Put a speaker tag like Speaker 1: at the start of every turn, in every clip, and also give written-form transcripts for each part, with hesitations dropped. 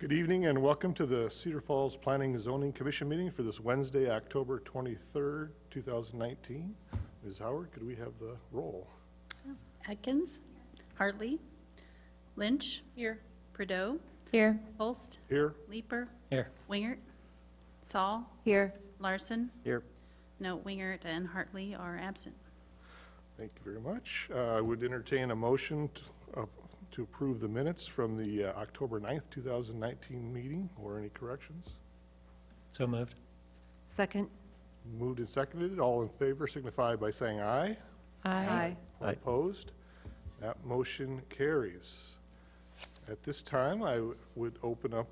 Speaker 1: Good evening and welcome to the Cedar Falls Planning and Zoning Commission meeting for this Wednesday, October 23rd, 2019. Ms. Howard, could we have the roll?
Speaker 2: Atkins, Hartley, Lynch. Here. Prideaux.
Speaker 3: Here.
Speaker 2: Holst.
Speaker 1: Here.
Speaker 2: Leeper.
Speaker 4: Here.
Speaker 2: Wingert. Saul.
Speaker 3: Here.
Speaker 2: Larson.
Speaker 4: Here.
Speaker 2: No, Wingert and Hartley are absent.
Speaker 1: Thank you very much. I would entertain a motion to approve the minutes from the October 9th, 2019 meeting, or any corrections.
Speaker 4: So moved.
Speaker 3: Second.
Speaker 1: Moved and seconded. All in favor signify by saying aye.
Speaker 3: Aye.
Speaker 1: All opposed? That motion carries. At this time, I would open up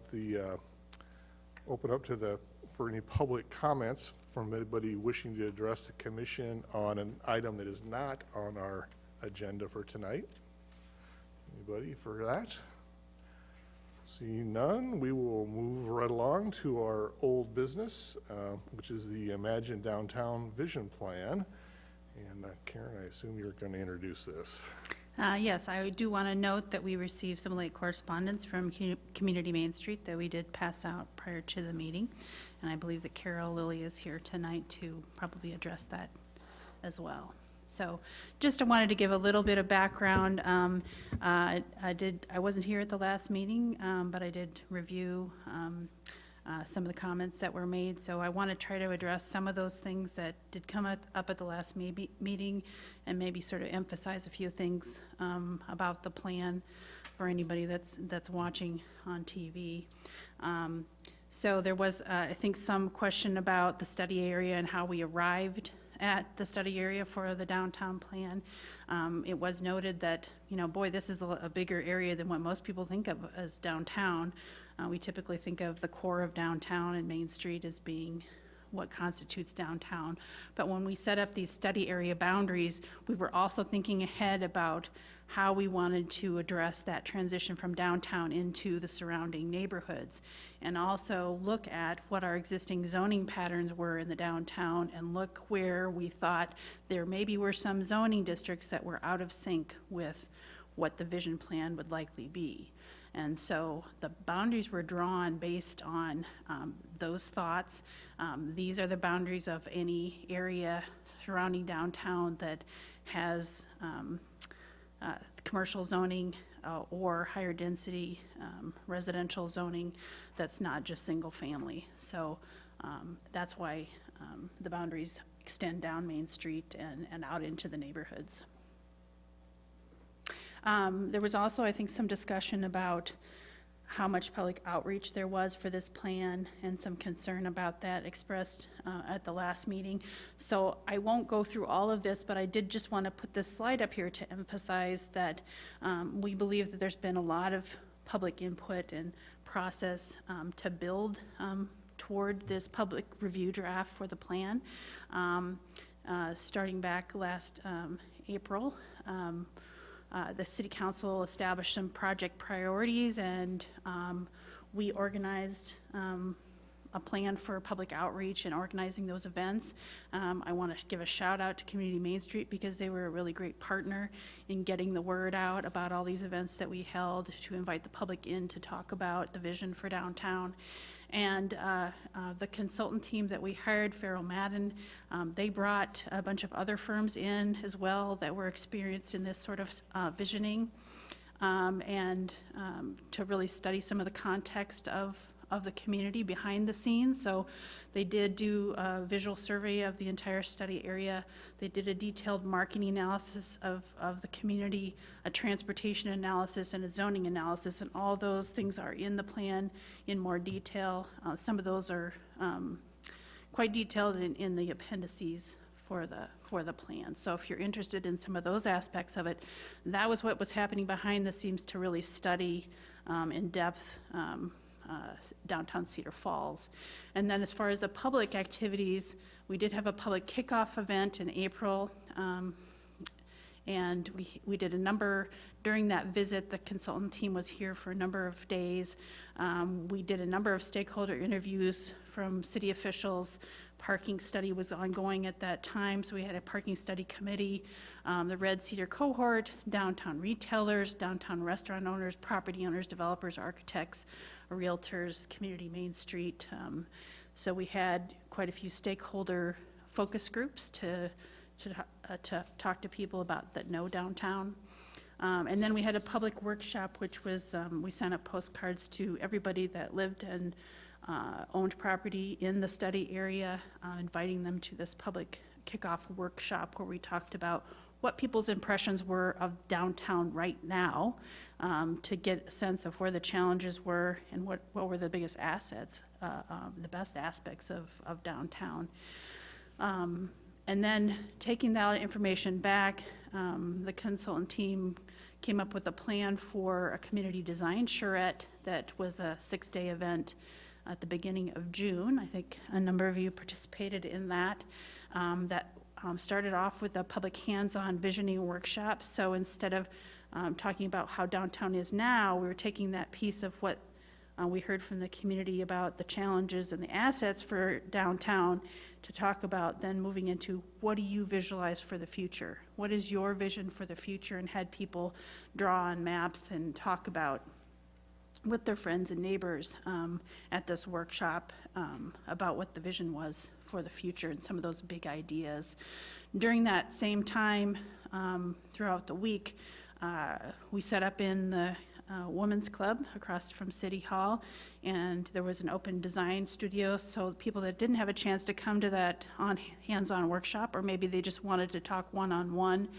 Speaker 1: for any public comments from anybody wishing to address the commission on an item that is not on our agenda for tonight. Anybody for that? Seeing none, we will move right along to our old business, which is the Imagine Downtown Vision Plan. And Karen, I assume you're going to introduce this.
Speaker 2: Yes, I do want to note that we received some late correspondence from Community Main Street that we did pass out prior to the meeting. And I believe that Carol Lilly is here tonight to probably address that as well. So just I wanted to give a little bit of background. I wasn't here at the last meeting, but I did review some of the comments that were made. So I want to try to address some of those things that did come up at the last meeting and maybe sort of emphasize a few things about the plan for anybody that's watching on TV. So there was, I think, some question about the study area and how we arrived at the study area for the downtown plan. It was noted that, boy, this is a bigger area than what most people think of as downtown. We typically think of the core of downtown and Main Street as being what constitutes downtown. But when we set up these study area boundaries, we were also thinking ahead about how we wanted to address that transition from downtown into the surrounding neighborhoods, and also look at what our existing zoning patterns were in the downtown and look where we thought there maybe were some zoning districts that were out of sync with what the vision plan would likely be. And so the boundaries were drawn based on those thoughts. These are the boundaries of any area surrounding downtown that has commercial zoning or higher density residential zoning that's not just single family. So that's why the boundaries extend down Main Street and out into the neighborhoods. There was also, I think, some discussion about how much public outreach there was for this plan and some concern about that expressed at the last meeting. So I won't go through all of this, but I did just want to put this slide up here to emphasize that we believe that there's been a lot of public input and process to build toward this public review draft for the plan. Starting back last April, the City Council established some project priorities, and we organized a plan for public outreach and organizing those events. I want to give a shout out to Community Main Street because they were a really great partner in getting the word out about all these events that we held to invite the public in to talk about the vision for downtown. And the consultant team that we hired, Farrell Madden, they brought a bunch of other firms in as well that were experienced in this sort of visioning, and to really study some of the context of the community behind the scenes. So they did do a visual survey of the entire study area. They did a detailed marketing analysis of the community, a transportation analysis, and a zoning analysis, and all those things are in the plan in more detail. Some of those are quite detailed in the appendices for the plan. So if you're interested in some of those aspects of it, that was what was happening behind the scenes to really study in depth downtown Cedar Falls. And then as far as the public activities, we did have a public kickoff event in April, and we did a number. During that visit, the consultant team was here for a number of days. We did a number of stakeholder interviews from city officials. Parking study was ongoing at that time, so we had a parking study committee, the Red Cedar cohort, downtown retailers, downtown restaurant owners, property owners, developers, architects, realtors, Community Main Street. So we had quite a few stakeholder focus groups to talk to people about that know downtown. And then we had a public workshop, which was, we sent out postcards to everybody that lived and owned property in the study area, inviting them to this public kickoff workshop where we talked about what people's impressions were of downtown right now, to get a sense of where the challenges were and what were the biggest assets, the best aspects of downtown. And then taking that information back, the consultant team came up with a plan for a community design charrette that was a 6-day event at the beginning of June. I think a number of you participated in that. Started off with a public hands-on visioning workshop. So instead of talking about how downtown is now, we were taking that piece of what we heard from the community about the challenges and the assets for downtown to talk about then moving into what do you visualize for the future? What is your vision for the future? And had people draw on maps and talk about with their friends and neighbors at this workshop about what the vision was for the future and some of those big ideas. During that same time, throughout the week, we set up in the Women's Club across from City Hall, and there was an open design studio, so people that didn't have a chance to come to that hands-on workshop, or maybe they just wanted to talk one-on-one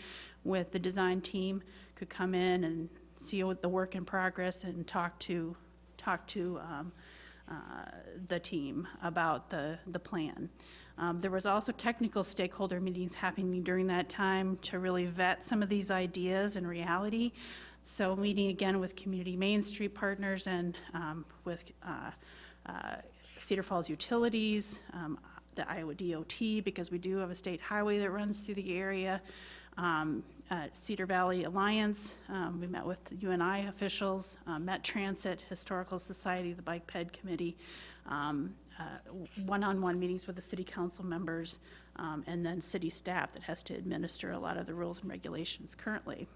Speaker 2: with the design team, could come in and see the work in progress and talk to the team about the plan. There was also technical stakeholder meetings happening during that time to really vet some of these ideas in reality. So meeting again with Community Main Street partners and with Cedar Falls Utilities, the Iowa DOT, because we do have a state highway that runs through the area, Cedar Valley Alliance, we met with UNI officials, Met Transit, Historical Society, the Bike Ped Committee, one-on-one meetings with the city council members, and then city staff that has to administer a lot of the rules and regulations currently.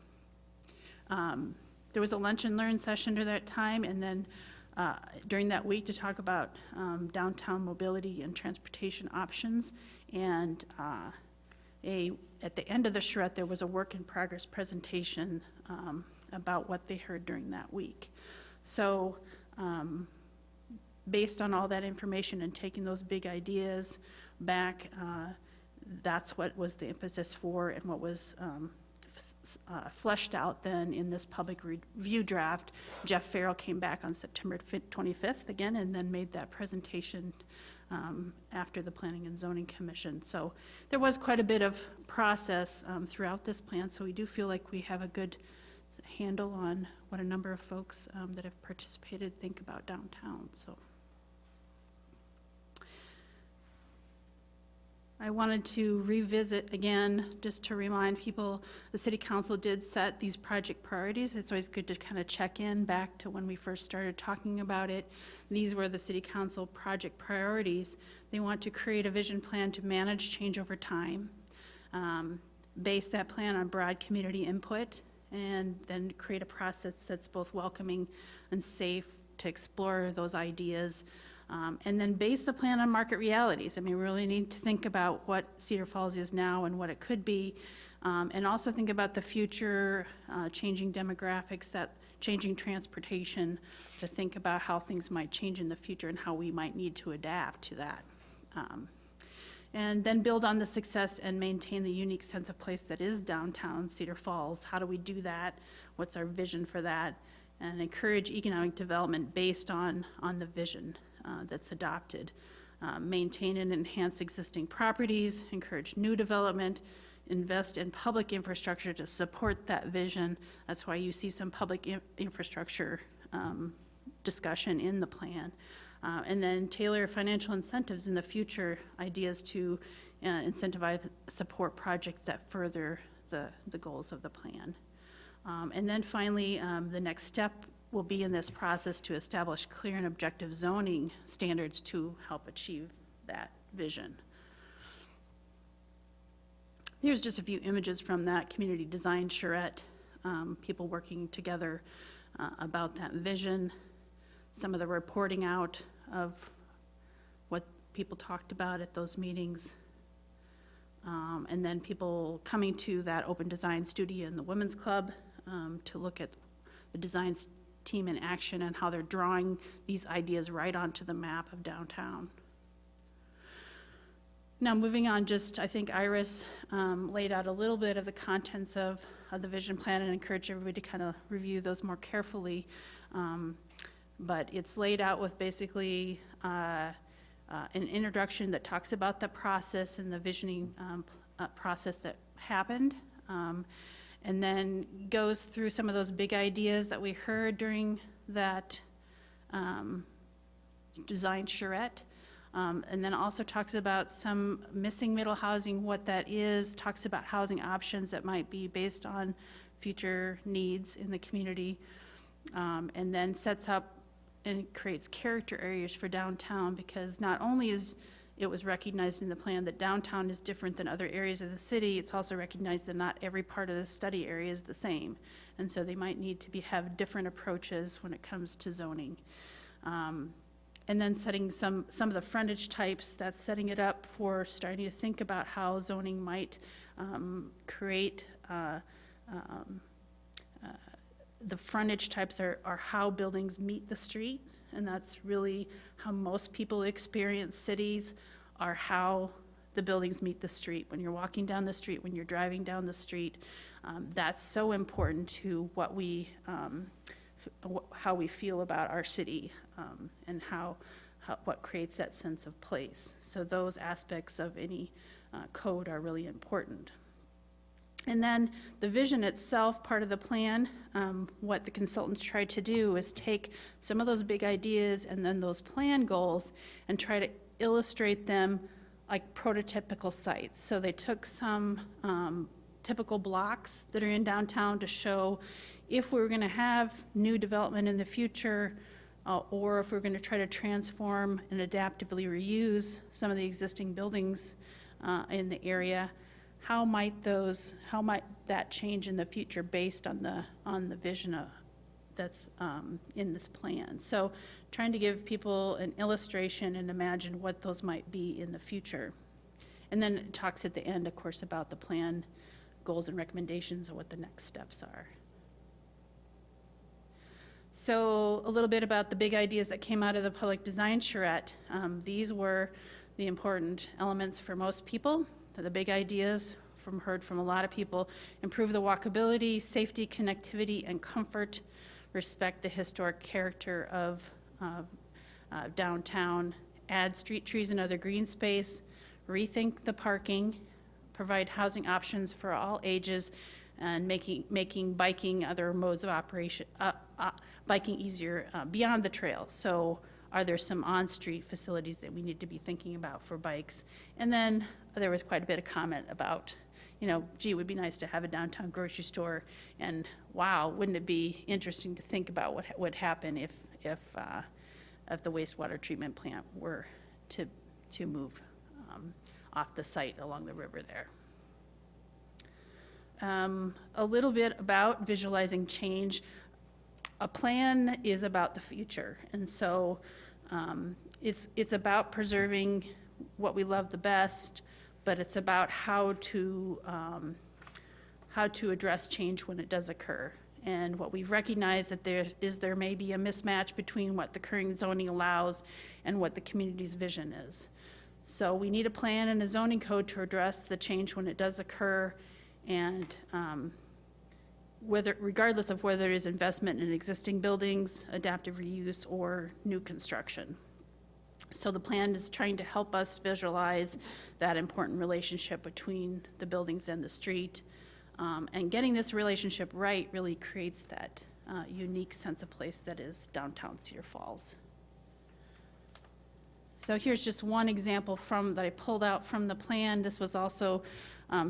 Speaker 2: There was a lunch and learn session during that time, and then during that week to talk about downtown mobility and transportation options. And at the end of the charrette, there was a work in progress presentation about what they heard during that week. So based on all that information and taking those big ideas back, that's what was the emphasis for and what was fleshed out then in this public review draft. Jeff Farrell came back on September 25th again and then made that presentation after the Planning and Zoning Commission. So there was quite a bit of process throughout this plan, so we do feel like we have a good handle on what a number of folks that have participated think about downtown. So I wanted to revisit again, just to remind people, the City Council did set these project priorities. It's always good to kind of check in back to when we first started talking about it. These were the City Council project priorities. They want to create a vision plan to manage change over time, base that plan on broad community input, and then create a process that's both welcoming and safe to explore those ideas. And then base the plan on market realities. I mean, we really need to think about what Cedar Falls is now and what it could be, and also think about the future, changing demographics, changing transportation, to think about how things might change in the future and how we might need to adapt to that. And then build on the success and maintain the unique sense of place that is downtown Cedar Falls. How do we do that? What's our vision for that? And encourage economic development based on the vision that's adopted. Maintain and enhance existing properties, encourage new development, invest in public infrastructure to support that vision. That's why you see some public infrastructure discussion in the plan. And then tailor financial incentives in the future, ideas to incentivize support projects that further the goals of the plan. And then finally, the next step will be in this process to establish clear and objective zoning standards to help achieve that vision. Here's just a few images from that community design charrette, people working together about that vision. some of the reporting out of what people talked about at those meetings. And then people coming to that open design studio in the Women's Club to look at the design team in action and how they're drawing these ideas right onto the map of downtown. Now, moving on, I think Iris laid out a little bit of the contents of the vision plan and encourage everybody to kind of review those more carefully. But it's laid out with basically an introduction that talks about the process and the visioning process that happened, and then goes through some of those big ideas that we heard during that design charrette, and then also talks about some missing middle housing, what that is, talks about housing options that might be based on future needs in the community, and then sets up and creates character areas for downtown, because not only is it was recognized in the plan that downtown is different than other areas of the city, it's also recognized that not every part of the study area is the same. And so they might need to have different approaches when it comes to zoning. And then setting some of the frontage types, that's setting it up for starting to think about how zoning might create the frontage types are how buildings meet the street, and that's really how most people experience cities, are how the buildings meet the street. When you're walking down the street, when you're driving down the street, that's so important to what how we feel about our city, and what creates that sense of place. So those aspects of any code are really important. And then the vision itself, part of the plan, what the consultants tried to do is take some of those big ideas and then those plan goals and try to illustrate them like prototypical sites. So they took some typical blocks that are in downtown to show if we were going to have new development in the future, or if we're going to try to transform and adaptively reuse some of the existing buildings in the area, how might that change in the future based on the vision that's in this plan? So trying to give people an illustration and imagine what those might be in the future. And then it talks at the end, of course, about the plan goals and recommendations and what the next steps are. So a little bit about the big ideas that came out of the public design charrette. These were the important elements for most people. The big ideas heard from a lot of people: improve the walkability, safety, connectivity, and comfort, respect the historic character of downtown, add street trees and other green space, rethink the parking, provide housing options for all ages, and making biking, other modes of operation, biking easier beyond the trails. So are there some on-street facilities that we need to be thinking about for bikes? And then there was quite a bit of comment about, gee, it would be nice to have a downtown grocery store, and wow, wouldn't it be interesting to think about what would happen if the wastewater treatment plant were to move off the site along the river there. A little bit about visualizing change. A plan is about the future, and so it's about preserving what we love the best, but it's about how to address change when it does occur. And what we've recognized that there may be a mismatch between what the current zoning allows and what the community's vision is. So we need a plan and a zoning code to address the change when it does occur, and regardless of whether it is investment in existing buildings, adaptive reuse, or new construction. So the plan is trying to help us visualize that important relationship between the buildings and the street. And getting this relationship right really creates that unique sense of place that is downtown Cedar Falls. So here's just one example that I pulled out from the plan. This was also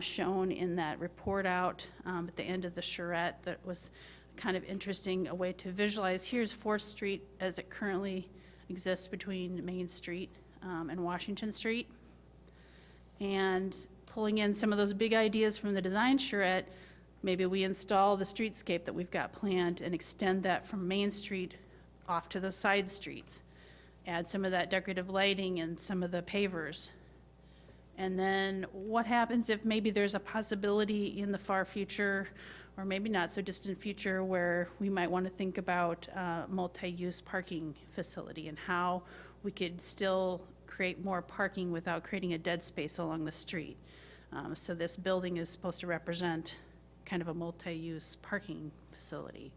Speaker 2: shown in that report out at the end of the charrette that was kind of interesting, a way to visualize. Here's 4th Street as it currently exists between Main Street and Washington Street. And pulling in some of those big ideas from the design charrette, maybe we install the streetscape that we've got planned and extend that from Main Street off to the side streets. Add some of that decorative lighting and some of the pavers. And then what happens if maybe there's a possibility in the far future, or maybe not so distant future, where we might want to think about multi-use parking facility and how we could still create more parking without creating a dead space along the street. So this building is supposed to represent kind of a multi-use parking facility.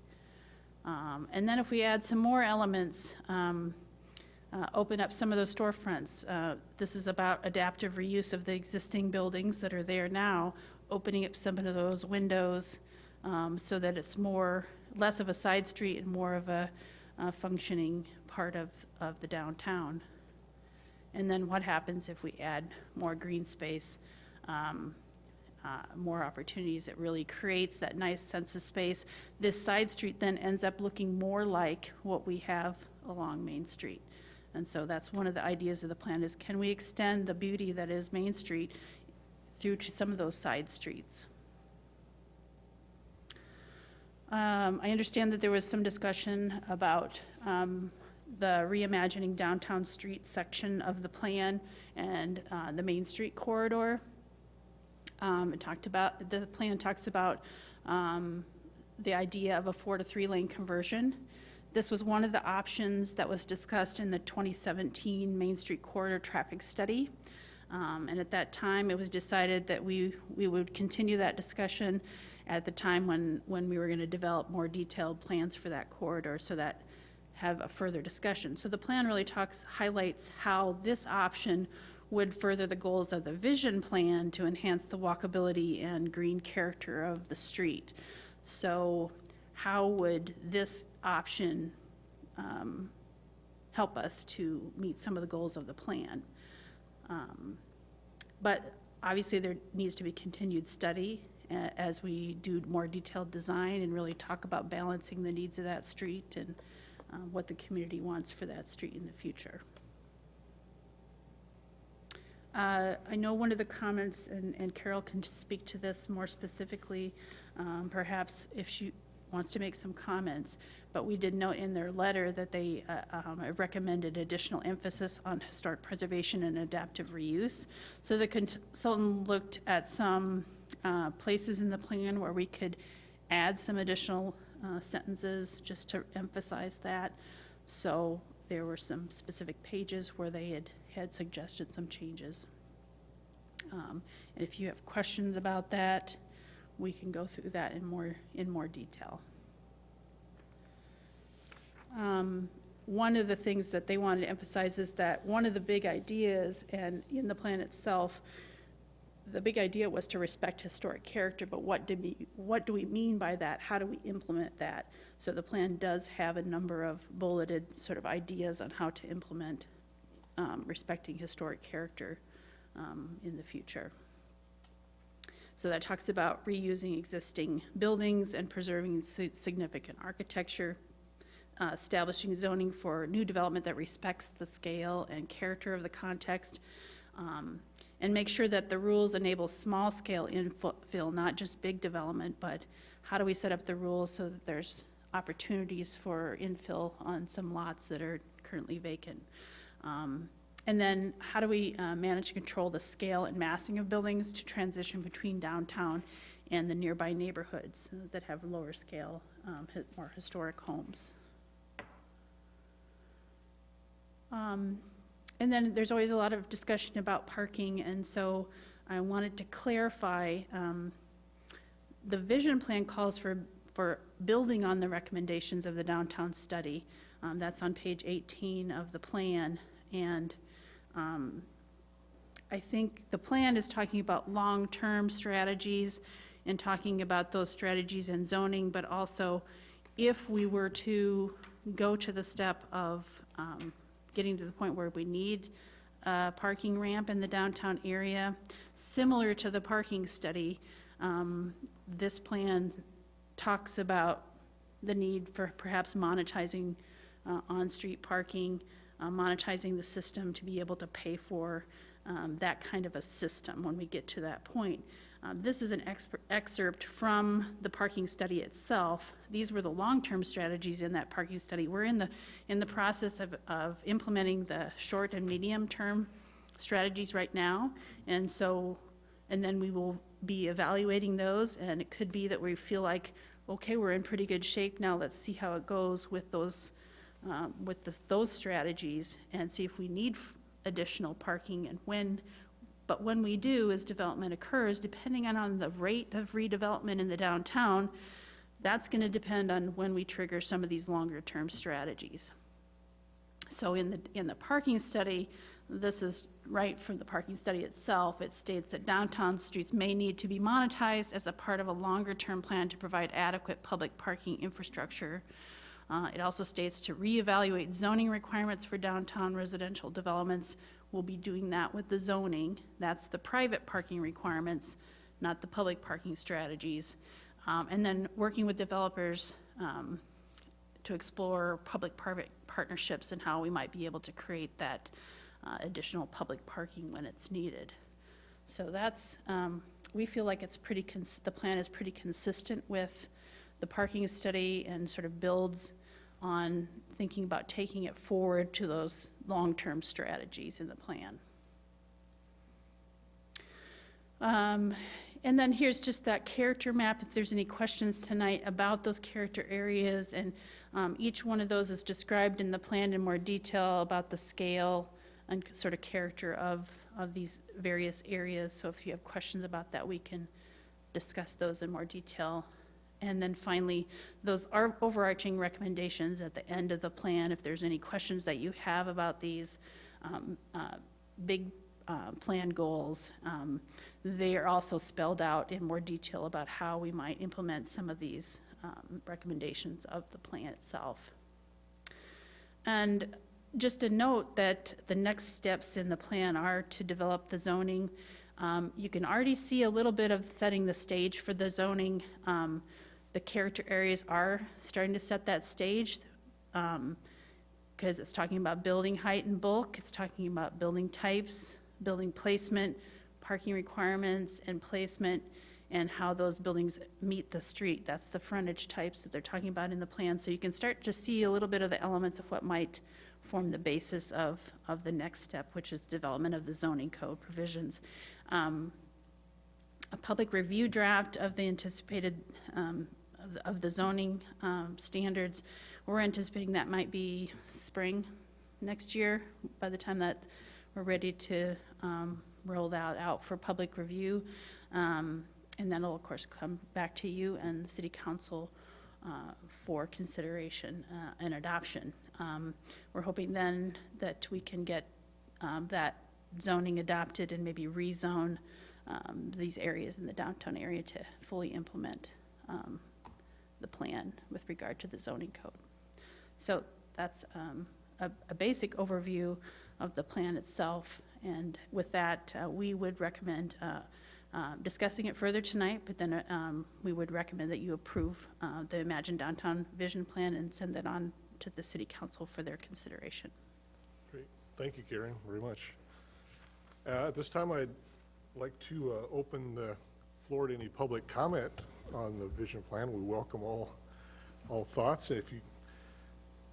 Speaker 2: And then if we add some more elements, open up some of those storefronts. This is about adaptive reuse of the existing buildings that are there now, opening up some of those windows so that it's less of a side street and more of a functioning part of the downtown. And then what happens if we add more green space, more opportunities? It really creates that nice sense of space. This side street then ends up looking more like what we have along Main Street. And so that's one of the ideas of the plan, is can we extend the beauty that is Main Street through to some of those side streets? I understand that there was some discussion about the reimagining downtown street section of the plan and the Main Street corridor. The plan talks about the idea of a 4 to 3 lane conversion. This was one of the options that was discussed in the 2017 Main Street Corridor Traffic Study. And at that time, it was decided that we would continue that discussion at the time when we were going to develop more detailed plans for that corridor, so that have a further discussion. So the plan really highlights how this option would further the goals of the vision plan to enhance the walkability and green character of the street. So how would this option help us to meet some of the goals of the plan? But obviously there needs to be continued study as we do more detailed design and really talk about balancing the needs of that street and what the community wants for that street in the future. I know one of the comments, and Carol can speak to this more specifically, perhaps if she wants to make some comments, but we did note in their letter that they recommended additional emphasis on historic preservation and adaptive reuse. So the consultant looked at some places in the plan where we could add some additional sentences just to emphasize that. So there were some specific pages where they had suggested some changes. And if you have questions about that, we can go through that in more detail. One of the things that they wanted to emphasize is that one of the big ideas, and in the plan itself, the big idea was to respect historic character, but what do we mean by that? How do we implement that? So the plan does have a number of bulleted sort of ideas on how to implement respecting historic character in the future. So that talks about reusing existing buildings and preserving significant architecture, establishing zoning for new development that respects the scale and character of the context, and make sure that the rules enable small-scale infill, not just big development, but how do we set up the rules so that there's opportunities for infill on some lots that are currently vacant. And then how do we manage and control the scale and massing of buildings to transition between downtown and the nearby neighborhoods that have lower scale, more historic homes. And then there's always a lot of discussion about parking, and so I wanted to clarify, the vision plan calls for building on the recommendations of the downtown study. That's on page 18 of the plan, and I think the plan is talking about long-term strategies and talking about those strategies in zoning, but also if we were to go to the step of getting to the point where we need a parking ramp in the downtown area, similar to the parking study, this plan talks about the need for perhaps monetizing on-street parking, monetizing the system to be able to pay for that kind of a system when we get to that point. This is an excerpt from the parking study itself. These were the long-term strategies in that parking study. We're in the process of implementing the short and medium-term strategies right now, and then we will be evaluating those, and it could be that we feel like, okay, we're in pretty good shape now, let's see how it goes with those strategies and see if we need additional parking and when. But when we do, as development occurs, depending on the rate of redevelopment in the downtown, that's going to depend on when we trigger some of these longer-term strategies. So in the parking study, this is right from the parking study itself. It states that downtown streets may need to be monetized as a part of a longer-term plan to provide adequate public parking infrastructure. It also states to reevaluate zoning requirements for downtown residential developments. We'll be doing that with the zoning. That's the private parking requirements, not the public parking strategies. And then working with developers to explore public-private partnerships and how we might be able to create that additional public parking when it's needed. So that's, we feel like it's the plan is pretty consistent with the parking study and sort of builds on thinking about taking it forward to those long-term strategies in the plan. And then here's just that character map, if there's any questions tonight about those character areas, and each one of those is described in the plan in more detail about the scale and sort of character of these various areas. So if you have questions about that, we can discuss those in more detail. And then finally, those are overarching recommendations at the end of the plan. If there's any questions that you have about these big plan goals, they are also spelled out in more detail about how we might implement some of these recommendations of the plan itself. And just a note that the next steps in the plan are to develop the zoning. You can already see a little bit of setting the stage for the zoning. The character areas are starting to set that stage because it's talking about building height and bulk. It's talking about building types, building placement, parking requirements and placement, and how those buildings meet the street. That's the frontage types that they're talking about in the plan. So you can start to see a little bit of the elements of what might form the basis of the next step, which is the development of the zoning code provisions. A public review draft of the anticipated of the zoning standards. We're anticipating that might be spring next year by the time that we're ready to roll that out for public review. And then it'll of course come back to you and the city council for consideration and adoption. We're hoping then that we can get that zoning adopted and maybe rezone these areas in the downtown area to fully implement the plan with regard to the zoning code. So that's a basic overview of the plan itself, and with that we would recommend discussing it further tonight, but then we would recommend that you approve the Imagine Downtown Vision Plan and send that on to the City Council for their consideration.
Speaker 1: Great. Thank you, Karen, very much. At this time, I'd like to open the floor to any public comment on the vision plan. We welcome all thoughts. If you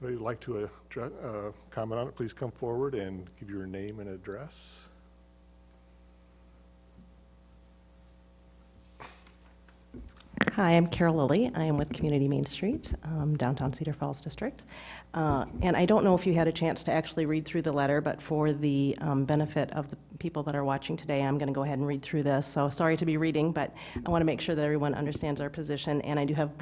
Speaker 1: would like to comment on it, please come forward and give your name and address.
Speaker 5: Hi, I'm Carol Lilly. I am with Community Main Street, downtown Cedar Falls District. And I don't know if you had a chance to actually read through the letter, but for the benefit of the people that are watching today, I'm going to go ahead and read through this. So sorry to be reading, but I want to make sure that everyone understands our position. And I do have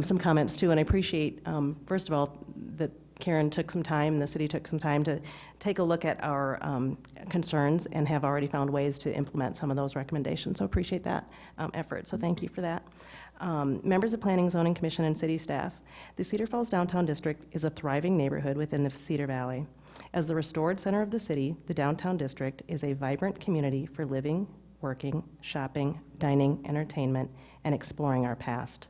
Speaker 5: some comments too, and I appreciate, first of all, that Karen took some time, the city took some time to take a look at our concerns and have already found ways to implement some of those recommendations. So appreciate that effort. So thank you for that. Members of Planning, Zoning Commission, and city staff, the Cedar Falls Downtown District is a thriving neighborhood within the Cedar Valley. As the restored center of the city, the Downtown District is a vibrant community for living, working, shopping, dining, entertainment, and exploring our past.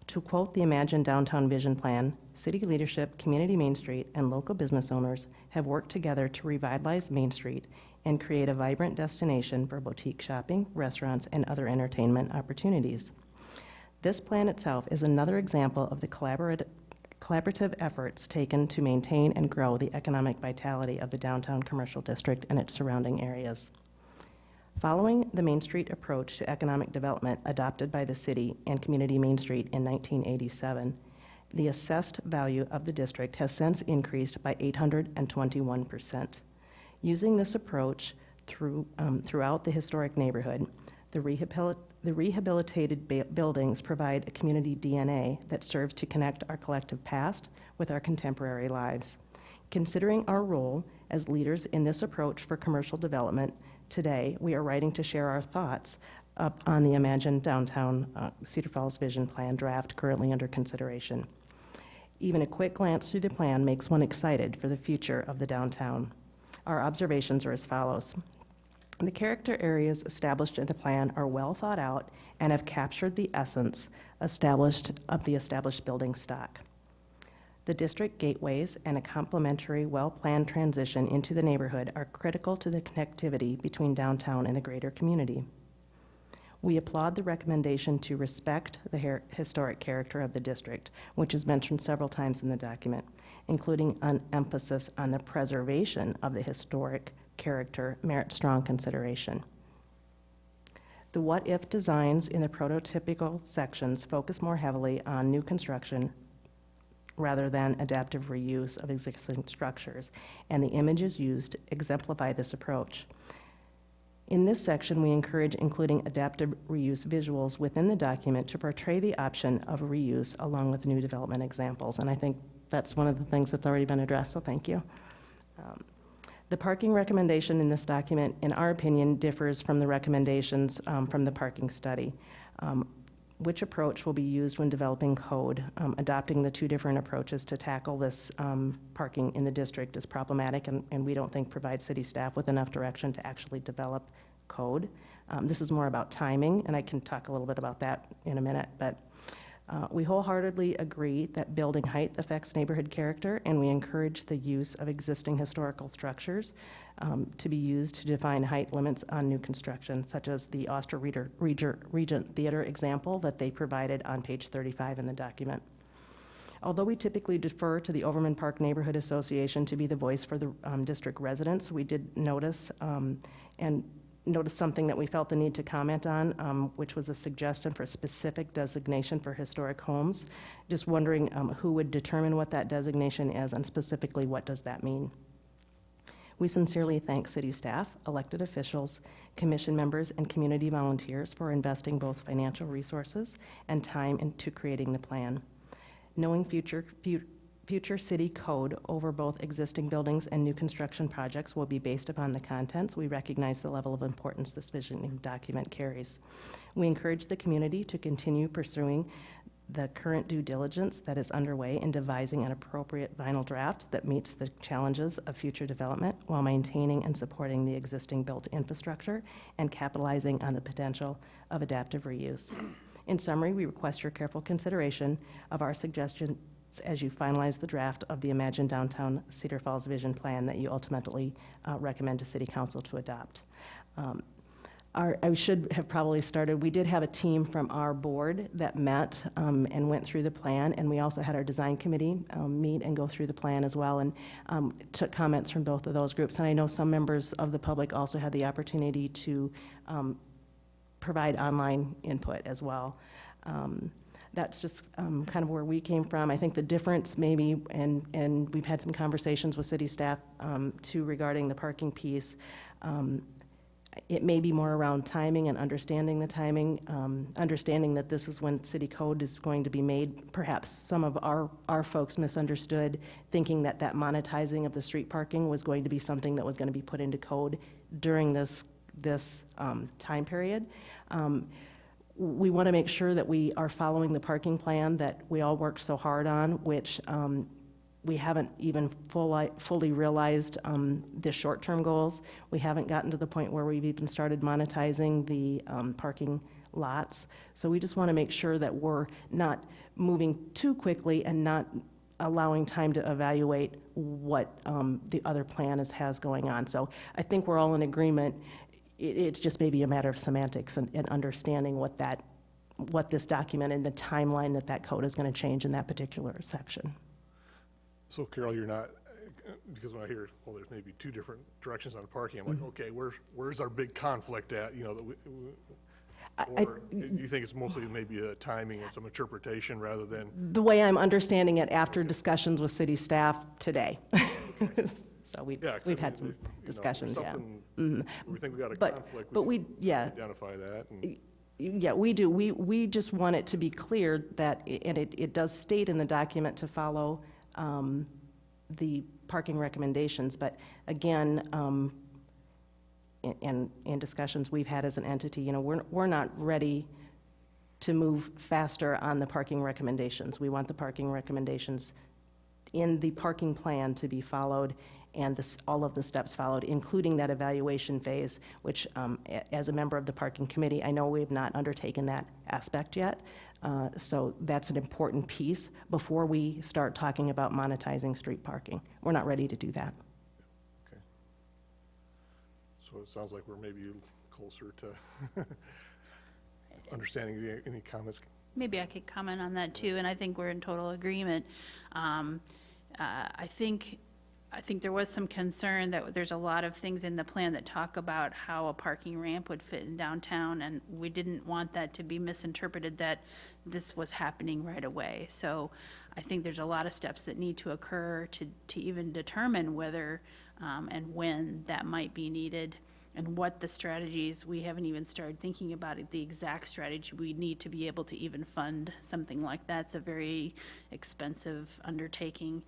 Speaker 5: To quote the Imagine Downtown Vision Plan, city leadership, Community Main Street, and local business owners have worked together to revitalize Main Street and create a vibrant destination for boutique shopping, restaurants, and other entertainment opportunities. This plan itself is another example of the collaborative efforts taken to maintain and grow the economic vitality of the downtown commercial district and its surrounding areas. Following the Main Street approach to economic development adopted by the city and Community Main Street in 1987, the assessed value of the district has since increased by 821%. Using this approach throughout the historic neighborhood, the rehabilitated buildings provide a community DNA that serves to connect our collective past with our contemporary lives. Considering our role as leaders in this approach for commercial development, today we are writing to share our thoughts on the Imagine Downtown Cedar Falls Vision Plan draft currently under consideration. Even a quick glance through the plan makes one excited for the future of the downtown. Our observations are as follows. The character areas established in the plan are well thought out and have captured the essence of the established building stock. The district gateways and a complementary, well-planned transition into the neighborhood are critical to the connectivity between downtown and the greater community. We applaud the recommendation to respect the historic character of the district, which is mentioned several times in the document, including an emphasis on the preservation of the historic character merits strong consideration. The what-if designs in the prototypical sections focus more heavily on new construction rather than adaptive reuse of existing structures, and the images used exemplify this approach. In this section, we encourage including adaptive reuse visuals within the document to portray the option of reuse along with new development examples, and I think that's one of the things that's already been addressed, so thank you. The parking recommendation in this document, in our opinion, differs from the recommendations from the parking study. Which approach will be used when developing code? Adopting the two different approaches to tackle this parking in the district is problematic, and we don't think provides city staff with enough direction to actually develop code. This is more about timing, and I can talk a little bit about that in a minute, but we wholeheartedly agree that building height affects neighborhood character, and we encourage the use of existing historical structures to be used to define height limits on new construction, such as the Oster Regent Theater example that they provided on page 35 in the document. Although we typically defer to the Overman Park Neighborhood Association to be the voice for the district residents, we did notice something that we felt the need to comment on, which was a suggestion for a specific designation for historic homes. Just wondering who would determine what that designation is, and specifically what does that mean? We sincerely thank city staff, elected officials, commission members, and community volunteers for investing both financial resources and time into creating the plan. Knowing future city code over both existing buildings and new construction projects will be based upon the contents, we recognize the level of importance this visioning document carries. We encourage the community to continue pursuing the current due diligence that is underway in devising an appropriate final draft that meets the challenges of future development while maintaining and supporting the existing built infrastructure and capitalizing on the potential of adaptive reuse. In summary, we request your careful consideration of our suggestions as you finalize the draft of the Imagine Downtown Cedar Falls Vision Plan that you ultimately recommend to City Council to adopt. I should have probably started, we did have a team from our board that met and went through the plan, and we also had our design committee meet and go through the plan as well, and took comments from both of those groups. And I know some members of the public also had the opportunity to provide online input as well. That's just kind of where we came from. I think the difference maybe, and we've had some conversations with city staff too regarding the parking piece. It may be more around timing and understanding the timing, understanding that this is when city code is going to be made. Perhaps some of our folks misunderstood, thinking that that monetizing of the street parking was going to be something that was going to be put into code during this time period. We want to make sure that we are following the parking plan that we all worked so hard on, which we haven't even fully realized the short-term goals. We haven't gotten to the point where we've even started monetizing the parking lots. So we just want to make sure that we're not moving too quickly and not allowing time to evaluate what the other plan has going on. So I think we're all in agreement. It's just maybe a matter of semantics and understanding what this document and the timeline that code is going to change in that particular section.
Speaker 1: So Carol, you're not, because when I hear, well, there's maybe two different directions on parking, I'm like, okay, where's our big conflict at, you know, that or do you think it's mostly maybe a timing and some interpretation rather than?
Speaker 5: The way I'm understanding it after discussions with city staff today. So
Speaker 1: Yeah, 'cause
Speaker 5: we've
Speaker 1: I
Speaker 5: had
Speaker 1: mean,
Speaker 5: some
Speaker 1: if, you know,
Speaker 5: discussions,
Speaker 1: there's
Speaker 5: yeah.
Speaker 1: something we think we got a
Speaker 5: But-
Speaker 1: conflict,
Speaker 5: but
Speaker 1: we
Speaker 5: we-
Speaker 1: can
Speaker 5: yeah.
Speaker 1: identify that. And
Speaker 5: Yeah, we do. We just want it to be clear that, and it does state in the document to follow the parking recommendations, but again, in discussions we've had as an entity, you know, we're not ready to move faster on the parking recommendations. We want the parking recommendations in the parking plan to be followed and all of the steps followed, including that evaluation phase, which, as a member of the parking committee, I know we have not undertaken that aspect yet. So that's an important piece before we start talking about monetizing street parking. We're not ready to do that.
Speaker 1: okay. So it sounds like we're maybe closer to understanding. Any comments?
Speaker 2: Maybe I could comment on that too, and I think we're in total agreement. I think there was some concern that there's a lot of things in the plan that talk about how a parking ramp would fit in downtown, and we didn't want that to be misinterpreted that this was happening right away. So I think there's a lot of steps that need to occur to even determine whether and when that might be needed, and what the strategies, we haven't even started thinking about it, the exact strategy we need to be able to even fund something like that. It's a very expensive undertaking.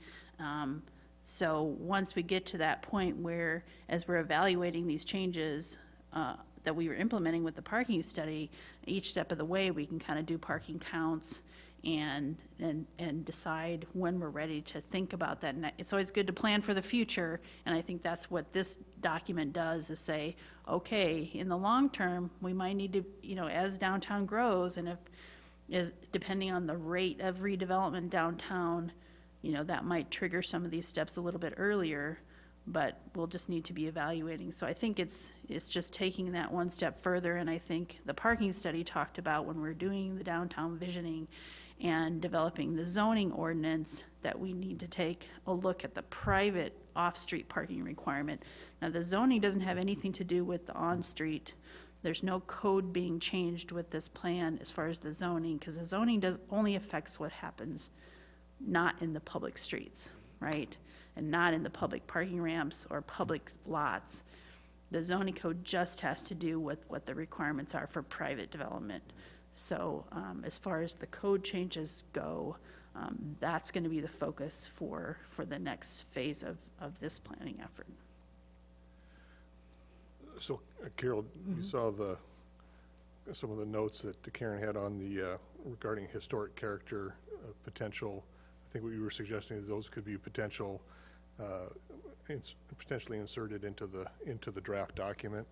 Speaker 2: So once we get to that point where, as we're evaluating these changes that we were implementing with the parking study, each step of the way, we can kind of do parking counts and decide when we're ready to think about that. And it's always good to plan for the future, and I think that's what this document does, is say, okay, in the long term, we might need to, you know, as downtown grows, and depending on the rate of redevelopment downtown, you know, that might trigger some of these steps a little bit earlier, but we'll just need to be evaluating. So I think it's just taking that one step further, and I think the parking study talked about when we're doing the downtown visioning and developing the zoning ordinance, that we need to take a look at the private off-street parking requirement. Now, the zoning doesn't have anything to do with the on-street. There's no code being changed with this plan as far as the zoning, because the zoning only affects what happens not in the public streets, right? And not in the public parking ramps or public lots. The zoning code just has to do with what the requirements are for private development. So as far as the code changes go, that's going to be the focus for the next phase of this planning effort.
Speaker 1: So Carol, you saw some of the notes that Karen had on the regarding historic character potential. I think what you were suggesting is those could be potentially inserted into the draft document.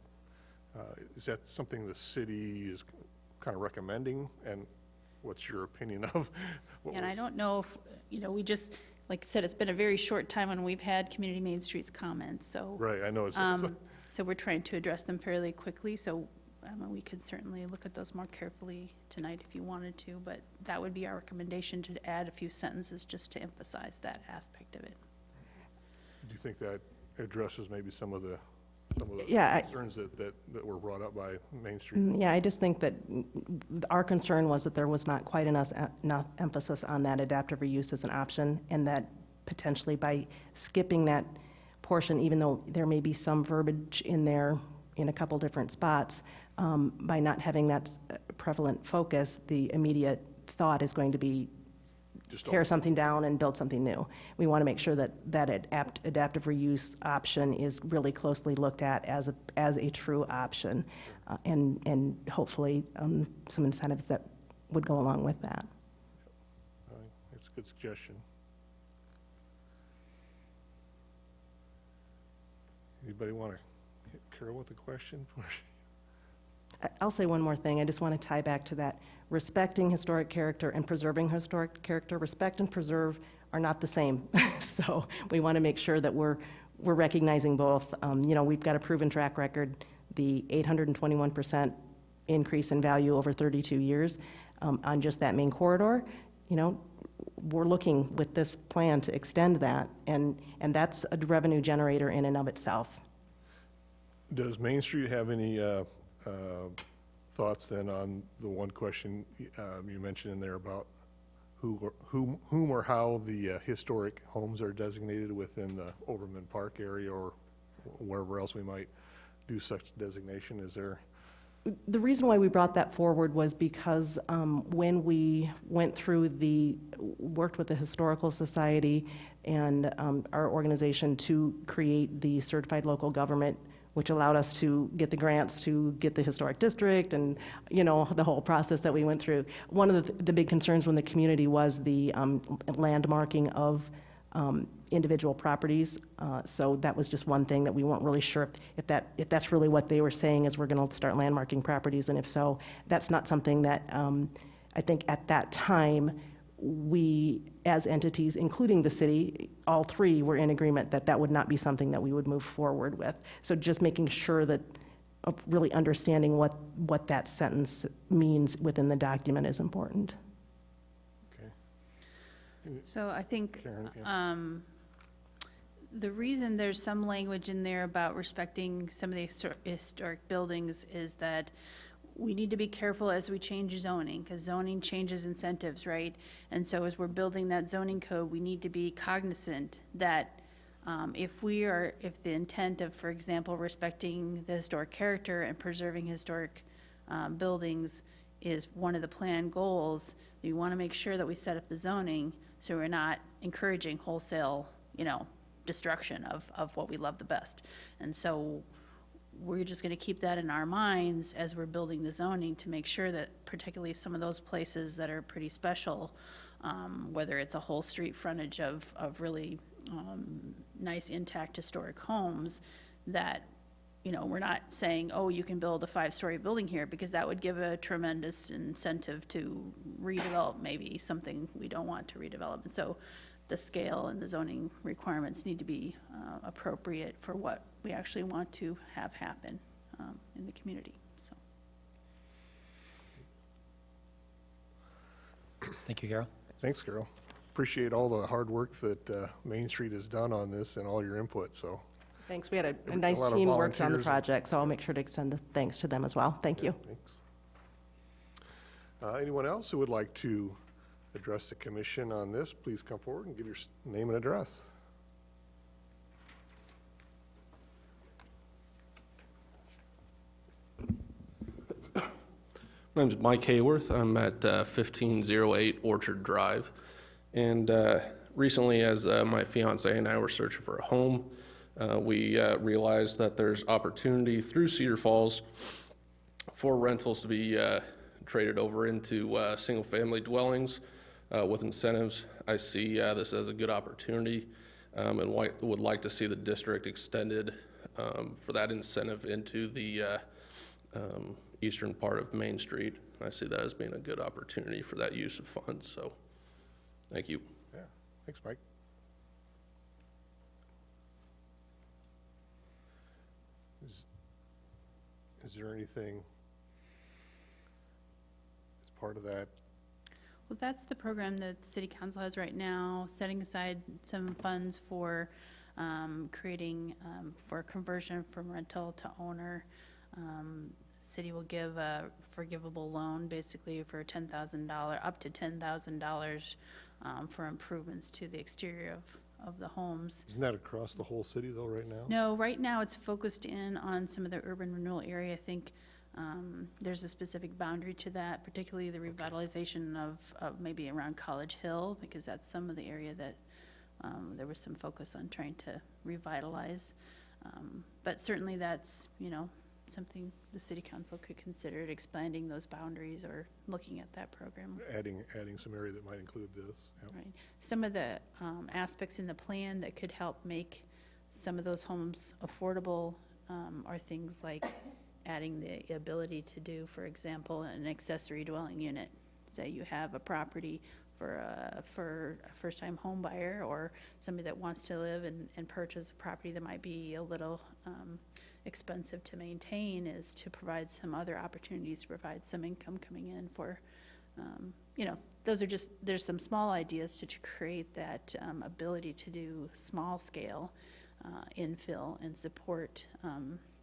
Speaker 1: Is that something the city is kind of recommending, and what's your opinion of?
Speaker 2: And I don't know if, you know, we just, like I said, it's been a very short time when we've had Community Main Street's comments, so.
Speaker 1: Right, I know it's
Speaker 2: So we're trying to address them fairly quickly, so we could certainly look at those more carefully tonight if you wanted to, but that would be our recommendation, to add a few sentences just to emphasize that aspect of it.
Speaker 1: Do you think that addresses maybe some of the
Speaker 5: Yeah,
Speaker 1: concerns that were brought up by Main Street?
Speaker 5: Yeah, I just think that our concern was that there was not quite enough emphasis on that adaptive reuse as an option, and that potentially by skipping that portion, even though there may be some verbiage in there in a couple different spots, by not having that prevalent focus, the immediate thought is going to be tear something down and build something new. We want to make sure that adaptive reuse option is really closely looked at as a true option, and hopefully some incentives that would go along with that.
Speaker 1: That's a good suggestion. Anybody want to hit Carol with a question?
Speaker 5: I'll say one more thing. I just want to tie back to that respecting historic character and preserving historic character. Respect and preserve are not the same. So we want to make sure that we're recognizing both. You know, we've got a proven track record, the 821% increase in value over 32 years on just that main corridor. You know, we're looking with this plan to extend that, and that's a revenue generator in and of itself.
Speaker 1: Does Main Street have any thoughts then on the one question you mentioned in there about whom or how the historic homes are designated within the Overman Park area or wherever else we might do such designation? Is there?
Speaker 5: The reason why we brought that forward was because when we went through worked with the Historical Society and our organization to create the certified local government, which allowed us to get the grants to get the historic district and, you know, the whole process that we went through. One of the big concerns when the community was the landmarking of individual properties. So that was just one thing that we weren't really sure if that's really what they were saying is we're going to start landmarking properties. And if so, that's not something that I think at that time we, as entities, including the city, all three were in agreement that that would not be something that we would move forward with. So just making sure that of really understanding what that sentence means within the document is important.
Speaker 1: Okay.
Speaker 2: So I think
Speaker 1: Karen, yeah.
Speaker 2: the reason there's some language in there about respecting some of the historic buildings is that we need to be careful as we change zoning, because zoning changes incentives, right? And so as we're building that zoning code, we need to be cognizant that if the intent of, for example, respecting the historic character and preserving historic buildings is one of the plan goals, we want to make sure that we set up the zoning so we're not encouraging wholesale, you know, destruction of what we love the best. And so we're just going to keep that in our minds as we're building the zoning to make sure that particularly some of those places that are pretty special, whether it's a whole street frontage of really nice intact historic homes, that, you know, we're not saying, oh, you can build a 5-story building here, because that would give a tremendous incentive to redevelop maybe something we don't want to redevelop. And so the scale and the zoning requirements need to be appropriate for what we actually want to have happen in the community. So.
Speaker 4: Thank you, Carol.
Speaker 1: Thanks, Carol. Appreciate all the hard work that Main Street has done on this and all your input, so.
Speaker 5: Thanks. We had
Speaker 1: A
Speaker 5: a nice
Speaker 1: lot of
Speaker 5: team worked on the
Speaker 1: volunteers.
Speaker 5: project, so I'll make sure to extend the thanks to them as well. Thank you.
Speaker 1: Thanks. Anyone else who would like to address the commission on this, please come forward and give your name and address.
Speaker 6: My name's Mike Hayworth. I'm at 1508 Orchard Drive. And recently, as my fiance and I were searching for a home, we realized that there's opportunity through Cedar Falls for rentals to be traded over into single-family dwellings with incentives. I see this as a good opportunity and would like to see the district extended for that incentive into the eastern part of Main Street. I see that as being a good opportunity for that use of funds, so thank you.
Speaker 1: Yeah, thanks, Mike. Is there anything as part of that?
Speaker 2: Well, that's the program that the city council has right now, setting aside some funds for creating for conversion from rental to owner. City will give a forgivable loan, basically for $10,000, up to $10,000 for improvements to the exterior of the homes.
Speaker 1: Isn't that across the whole city though right now?
Speaker 2: No, right now it's focused in on some of the urban renewal area. I think there's a specific boundary to that, particularly the revitalization of maybe around College Hill, because that's some of the area that there was some focus on trying to revitalize. But certainly that's, you know, something the city council could consider, expanding those boundaries or looking at that program.
Speaker 1: Adding some area that might include this. Yep.
Speaker 2: Right. Some of the aspects in the plan that could help make some of those homes affordable are things like adding the ability to do, for example, an accessory dwelling unit. Say you have a property for a first-time home buyer or somebody that wants to live and purchase a property that might be a little expensive to maintain, is to provide some other opportunities to provide some income coming in for, those are just, there's some small ideas to create that ability to do small-scale infill and support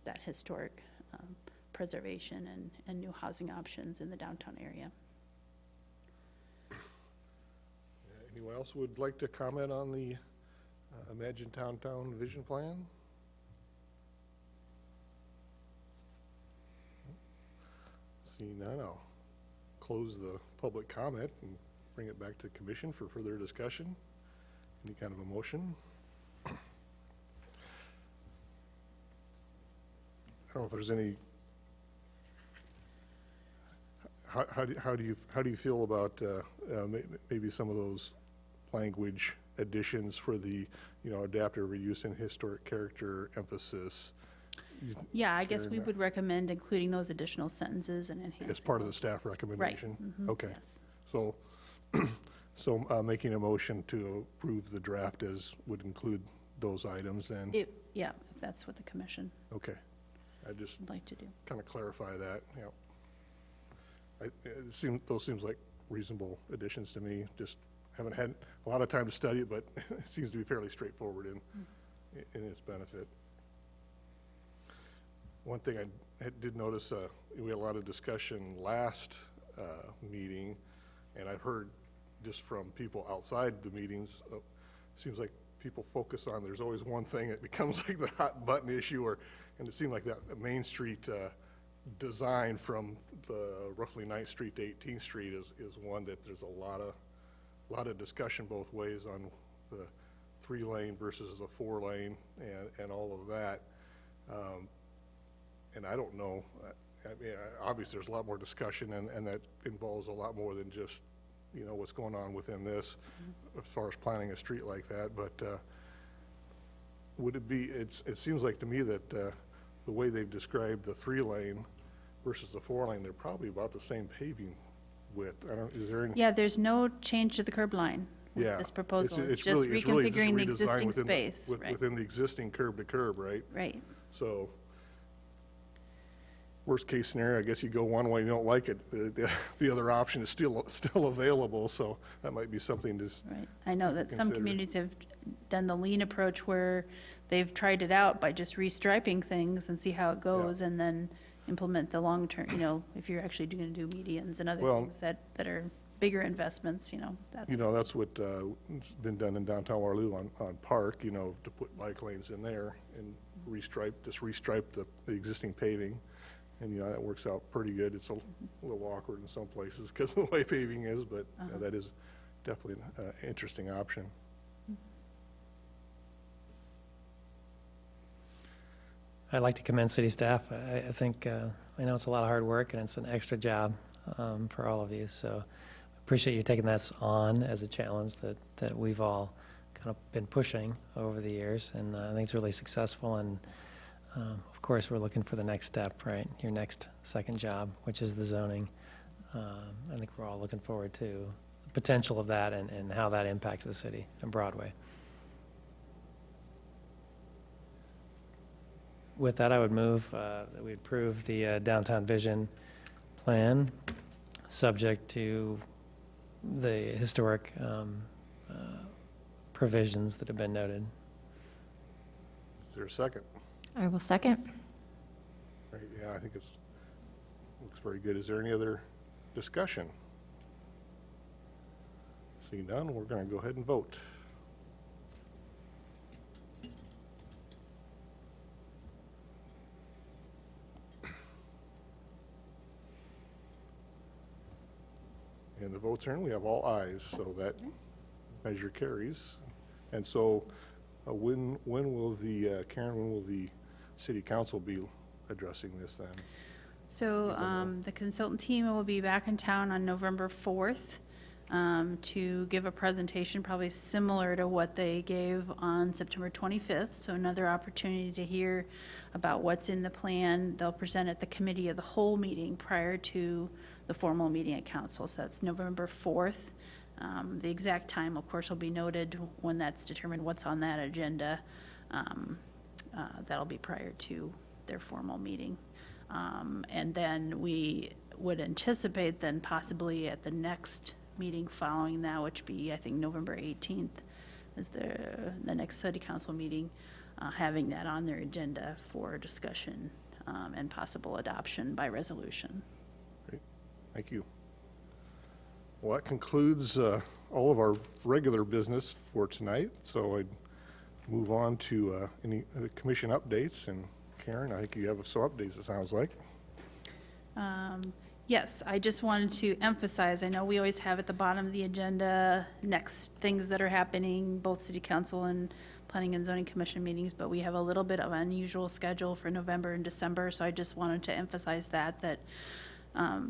Speaker 2: that historic preservation and new housing options in the downtown area.
Speaker 1: Anyone else would like to comment on the Imagine Downtown Vision Plan? Seeing none, I'll close the public comment and bring it back to the commission for further discussion. Any kind of a motion? I don't know if there's any. How do you feel about maybe some of those language additions for the adaptive reuse and historic character emphasis?
Speaker 2: Yeah, I guess we
Speaker 1: Karen,
Speaker 2: would recommend including those additional sentences and enhancing.
Speaker 1: as part of the
Speaker 2: those.
Speaker 1: staff recommendation?
Speaker 2: Mhm,
Speaker 1: Okay,
Speaker 2: yes.
Speaker 1: so making a motion to approve the draft as would include those items then?
Speaker 2: Yeah, if that's what the commission
Speaker 1: Okay, I just
Speaker 2: would like to do.
Speaker 1: kind of clarify that, those seems like reasonable additions to me. Just haven't had a lot of time to study it, but it seems to be fairly straightforward in its benefit. One thing I did notice, we had a lot of discussion last meeting, and I've heard just from people outside the meetings, seems like people focus on, there's always one thing that becomes like the hot button issue, and it seemed like that Main Street design from the roughly 9th Street to 18th Street is one that there's a lot of discussion both ways on the 3-lane versus the 4-lane and all of that. And I don't know, I mean, obviously there's a lot more discussion and that involves a lot more than just, what's going on within this as far as planning a street like that. But would it be, it seems like to me that the way they've described the 3-lane versus the 4-lane, they're probably about the same paving width. Is there any?
Speaker 2: Yeah, there's no change to the curb line with
Speaker 1: Yeah.
Speaker 2: this proposal. It's just
Speaker 1: really
Speaker 2: reconfiguring the
Speaker 1: redesigned
Speaker 2: existing
Speaker 1: within
Speaker 2: space. Right,
Speaker 1: within the existing curb to curb, right?
Speaker 2: right.
Speaker 1: So, worst case scenario, I guess you go one way, you don't like it, the other option is still available, so that might be something to,
Speaker 2: Right. I know that some
Speaker 1: consider.
Speaker 2: communities have done the lean approach where they've tried it out by just restriping things and see how it goes, and then implement the long-term, if you're actually going to do medians and other
Speaker 1: Well-
Speaker 2: things that are bigger investments, that's.
Speaker 1: that's what has been done in downtown Waterloo on Park, to put bike lanes in there and restripe the existing paving. And, that works out pretty good. It's a little awkward in some places because of the way paving is, but that is definitely an interesting option.
Speaker 4: I'd like to commend city staff. I think, I know it's a lot of hard work and it's an extra job for all of you. So appreciate you taking that on as a challenge that we've all kind of been pushing over the years. And I think it's really successful. And of course, we're looking for the next step, right? Your next second job, which is the zoning. I think we're all looking forward to the potential of that and how that impacts the city and Broadway. With that, I would move that we approve the downtown vision plan, subject to the historic provisions that have been noted.
Speaker 1: Is there a second?
Speaker 3: I will second.
Speaker 1: Right, yeah, I think looks very good. Is there any other discussion? Seeing none, we're going to go ahead and vote. And the votes are in. We have all ayes, so that measure carries. And so when will Karen, when will the city council be addressing this then?
Speaker 2: So the consultant team will be back in town on November 4th to give a presentation probably similar to what they gave on September 25th. So another opportunity to hear about what's in the plan. They'll present at the committee of the whole meeting prior to the formal meeting at council. So that's November 4th. The exact time, of course, will be noted when that's determined what's on that agenda. That'll be prior to their formal meeting. And then we would anticipate then possibly at the next meeting following that, which be, I think, November 18th, is the next city council meeting, having that on their agenda for discussion and possible adoption by resolution.
Speaker 1: Great. Thank you. Well, that concludes all of our regular business for tonight, so I'd move on to any commission updates. And Karen, I think you have some updates, it sounds like.
Speaker 2: Yes, I just wanted to emphasize, I know we always have at the bottom of the agenda next things that are happening, both city council and planning and zoning commission meetings, but we have a little bit of an unusual schedule for November and December, so I just wanted to emphasize that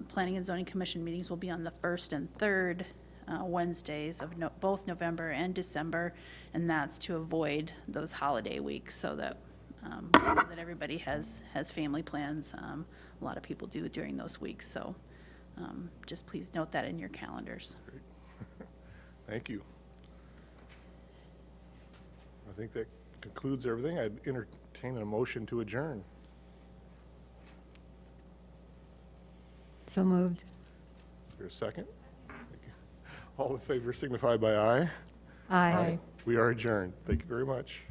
Speaker 2: planning and zoning commission meetings will be on the first and third Wednesdays of both November and December, and that's to avoid those holiday weeks so that that everybody has family plans. A lot of people do during those weeks, so just please note that in your calendars.
Speaker 1: Great. Thank you. I think that concludes everything. I'd entertain a motion to adjourn.
Speaker 3: So moved.
Speaker 1: Is there a second? Thank you. All in favor signify by aye.
Speaker 3: Aye.
Speaker 1: We are adjourned. Thank you very much.